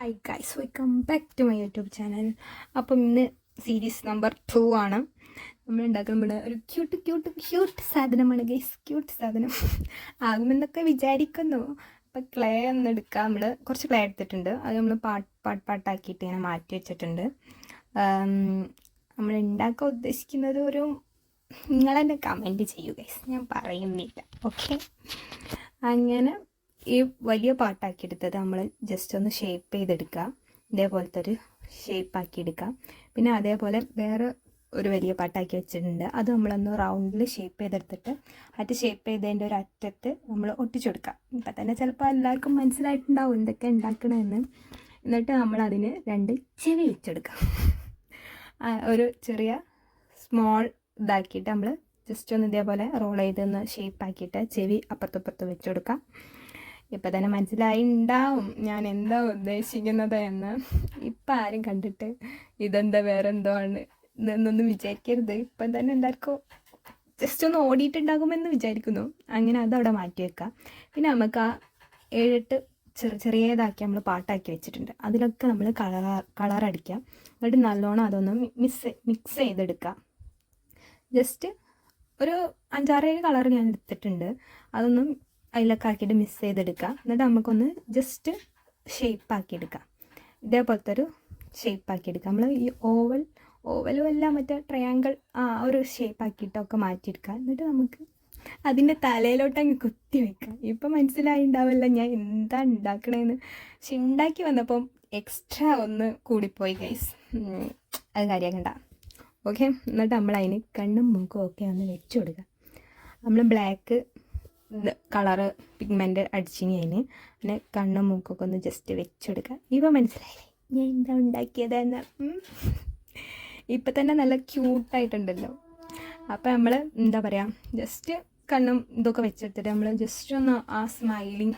Hi guys, welcome back to my YouTube channel. അപ്പം ഇന്ന് series number 2 ആണ്. നമ്മൾ ഉണ്ടാക്കുന്ന ഒരു ക്യൂട്ട് സാധനമാണ് ഗൈസ്. ക്യൂട്ട് സാധനം ആകുമെന്നൊക്കെ വിചാരിക്കുന്നു. അപ്പം ക്ലേ ഒന്ന് എടുക്കാം. നമ്മൾ കുറച്ച് ക്ലേ എടുത്തിട്ടുണ്ട്. അത് നമ്മൾ പാട്ടാക്കിയിട്ട് ഇങ്ങനെ മാറ്റി വെച്ചിട്ടുണ്ട്. നമ്മൾ ഉണ്ടാക്കാൻ ഉദ്ദേശിക്കുന്നത് നിങ്ങളെന്നെ കമൻറ്റ് ചെയ്യൂ ഗൈസ്, ഞാൻ പറയുന്നില്ല. ഓക്കെ, അങ്ങനെ ഈ വലിയ പാട്ടാക്കിയെടുത്തത് നമ്മൾ ജസ്റ്റ് ഒന്ന് ഷേപ്പ് ചെയ്തെടുക്കുക. ഇതേപോലത്തെ ഒരു ഷേപ്പാക്കി എടുക്കാം. പിന്നെ അതേപോലെ വേറെ ഒരു വലിയ പാട്ടാക്കി വെച്ചിട്ടുണ്ട്. അത് നമ്മളൊന്ന് റൗണ്ടിൽ ഷേപ്പ് ചെയ്തെടുത്തിട്ട് ഷേപ്പ് ചെയ്തതിൻ്റെ ഒരു അറ്റത്ത് നമ്മൾ ഒട്ടിച്ചെടുക്കാം. ഇപ്പം തന്നെ ചിലപ്പോൾ എല്ലാവർക്കും മനസ്സിലായിട്ടുണ്ടാവും എന്തൊക്കെ ഉണ്ടാക്കണമെന്ന്. എന്നിട്ട് നമ്മളതിന് 2 ചെവി വെച്ചെടുക്കാം. ഒരു ചെറിയ സ്മോൾ ഇതാക്കിയിട്ട് നമ്മൾ ജസ്റ്റ് ഒന്ന് ഇതേപോലെ റോൾ ചെയ്തൊന്ന് ഷേപ്പാക്കിയിട്ട് ചെവി അപ്പുറത്തപ്പുറത്ത് വെച്ചെടുക്കാം. ഇപ്പം തന്നെ മനസ്സിലായിണ്ടാവും ഞാൻ എന്താ ഉദ്ദേശിക്കുന്നത് എന്ന്. ഇപ്പം ആരും കണ്ടിട്ട് ഇതെന്താ വേറെ എന്തോ ആണ് ഇതെന്നൊന്നും വിചാരിക്കരുത്. ഇപ്പം തന്നെ എല്ലാവർക്കും ജസ്റ്റ് ഒന്ന് ഓടിയിട്ടുണ്ടാകുമെന്ന് വിചാരിക്കുന്നു. അങ്ങനെ അതവിടെ മാറ്റി വെക്കാം. പിന്നെ നമുക്ക് ആ 7-8 ചെറിയതാക്കി നമ്മൾ പാട്ടാക്കി വെച്ചിട്ടുണ്ട്. അതിലൊക്കെ നമ്മൾ കളർ അടിക്കാം. എന്നിട്ട് നല്ലോണം അതൊന്ന് മിക്സ് ചെയ്തെടുക്കാം. ജസ്റ്റ് ഒരു 5-6 കളർ ഞാൻ എടുത്തിട്ടുണ്ട്. അതൊന്നും അതിലൊക്കെ ആക്കിയിട്ട് മിക്സ് ചെയ്തെടുക്കുക. എന്നിട്ട് നമുക്കൊന്ന് ജസ്റ്റ് ഷേപ്പാക്കിയെടുക്കാം. ഇതേപോലത്തെ ഒരു ഷേപ്പാക്കിയെടുക്കാം. നമ്മൾ ഈ ഓവലും എല്ലാം മറ്റേ ട്രയാങ്കിൾ ഒരു ഷേപ്പാക്കിയിട്ടൊക്കെ മാറ്റിയെടുക്കുക. എന്നിട്ട് നമുക്ക് അതിൻ്റെ തലയിലോട്ട് അങ്ങ് കുത്തി വെക്കാം. ഇപ്പം മനസ്സിലായിണ്ടാവില്ല ഞാൻ എന്താ ഉണ്ടാക്കണേന്ന്. പക്ഷെ ഉണ്ടാക്കി വന്നപ്പം എക്സ്ട്രാ ഒന്ന് കൂടിപ്പോയി ഗൈസ്. അത് കാര്യമാക്കണ്ട. ഓക്കെ, എന്നിട്ട് നമ്മളതിന് കണ്ണും മൂക്കും ഒക്കെ ഒന്ന് വെച്ച് കൊടുക്കുക. നമ്മൾ ബ്ലാക്ക് കളറ് പിഗ്മെൻറ്റ് അടിച്ചിനി അതിന്. പിന്നെ കണ്ണും മൂക്കൊക്കെ ഒന്ന് ജസ്റ്റ് വെച്ചെടുക്കുക. ഇപ്പം മനസ്സിലായില്ലേ ഞാൻ എന്താ ഉണ്ടാക്കിയതെന്ന്? ഇപ്പം തന്നെ നല്ല ക്യൂട്ടായിട്ടുണ്ടല്ലോ. അപ്പം നമ്മൾ എന്താ പറയുക, ജസ്റ്റ് കണ്ണും ഇതൊക്കെ വെച്ചെടുത്തിട്ട് നമ്മൾ ജസ്റ്റ് ഒന്ന് ആ സ്മൈലിങ്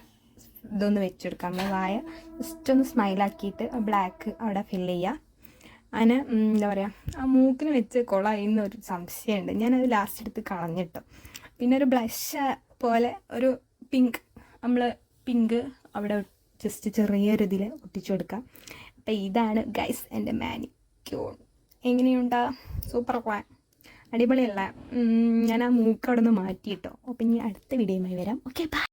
ഇതൊന്ന് വെച്ചെടുക്കാം. നമ്മൾ വായ ജസ്റ്റ് ഒന്ന് സ്മൈലാക്കിയിട്ട് ബ്ലാക്ക് അവിടെ ഫില്ല് ചെയ്യുക. അങ്ങനെ എന്താ പറയുക, ആ മൂക്കിന് വെച്ച് കൊളായിന്നൊരു സംശയമുണ്ട്. ഞാനത് ലാസ്റ്റ് എടുത്ത് കളഞ്ഞിട്ടോ. പിന്നെ ഒരു ബ്ലഷ് പോലെ ഒരു പിങ്ക് അവിടെ ജസ്റ്റ് ചെറിയൊരു ഇതിൽ ഒട്ടിച്ചു കൊടുക്കാം. അപ്പം ഇതാണ് ഗൈസ് എൻ്റെ മാനിക്യൂർ. എങ്ങനെയുണ്ടാ? സൂപ്പർ പ്ലാൻ, അടിപൊളിയല്ല? ഞാൻ ആ മൂക്ക് അവിടെ നിന്ന് മാറ്റിയിട്ടോ. അപ്പം ഇനി അടുത്ത വീഡിയോയുമായി വരാം. Okay, by.